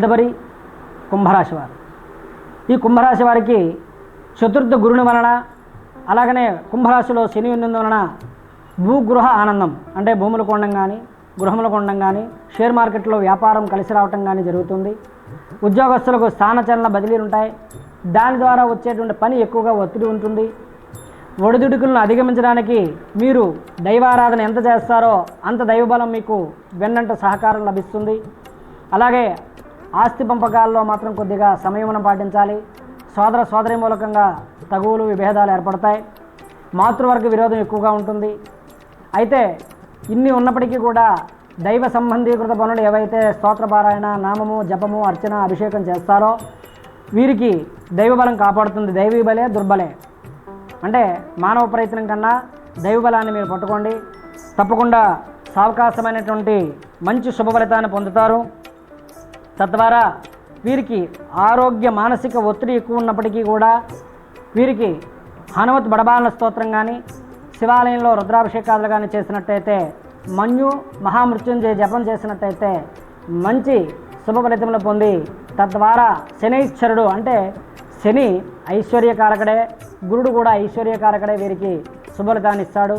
తదుపరి కుంభరాశి వారు. ఈ కుంభరాశి వారికి చతుర్థ గురుని వలన, అలాగనే కుంభరాశిలో శని ఉన్నందువలన భూగృహ ఆనందం అంటే భూములు కొనడం కానీ, గృహములు కొనడం కానీ, షేర్ మార్కెట్లో వ్యాపారం కలిసి రావటం కానీ జరుగుతుంది. ఉద్యోగస్తులకు స్థానచలన బదిలీలు ఉంటాయి. దాని ద్వారా వచ్చేటువంటి పని ఎక్కువగా ఒత్తిడి ఉంటుంది. ఒడిదుడుకులను అధిగమించడానికి మీరు దైవారాధన ఎంత చేస్తారో అంత దైవబలం మీకు వెన్నంట సహకారం లభిస్తుంది. అలాగే ఆస్తి పంపకాల్లో మాత్రం కొద్దిగా సంయమనం పాటించాలి. సోదర సోదరి మూలకంగా తగువులు విభేదాలు ఏర్పడతాయి. మాతృవర్గ విరోధం ఎక్కువగా ఉంటుంది. అయితే ఇన్ని ఉన్నప్పటికీ కూడా దైవ సంబంధీకృత పనులు ఏవైతే స్తోత్రపారాయణ, నామము, జపము, అర్చన, అభిషేకం చేస్తారో వీరికి దైవబలం కాపాడుతుంది. దైవీ బలే దుర్బలే అంటే మానవ ప్రయత్నం కన్నా దైవబలాన్ని మీరు పట్టుకోండి. తప్పకుండా సావకాశమైనటువంటి మంచి శుభ ఫలితాన్ని పొందుతారు. తద్వారా వీరికి ఆరోగ్య మానసిక ఒత్తిడి ఎక్కువ ఉన్నప్పటికీ కూడా వీరికి హనుమత్ బడబాలన స్తోత్రం కానీ, శివాలయంలో రుద్రాభిషేకాలు కానీ చేసినట్టయితే, మన్యు మహామృత్యుంజయ జపం చేసినట్టయితే మంచి శుభ ఫలితములు పొంది తద్వారా శనైశ్వరుడు అంటే శని ఐశ్వర్యకారకుడే, గురుడు కూడా ఐశ్వర్యకారకుడే వీరికి శుభ ఫలితాన్ని ఇస్తాడు.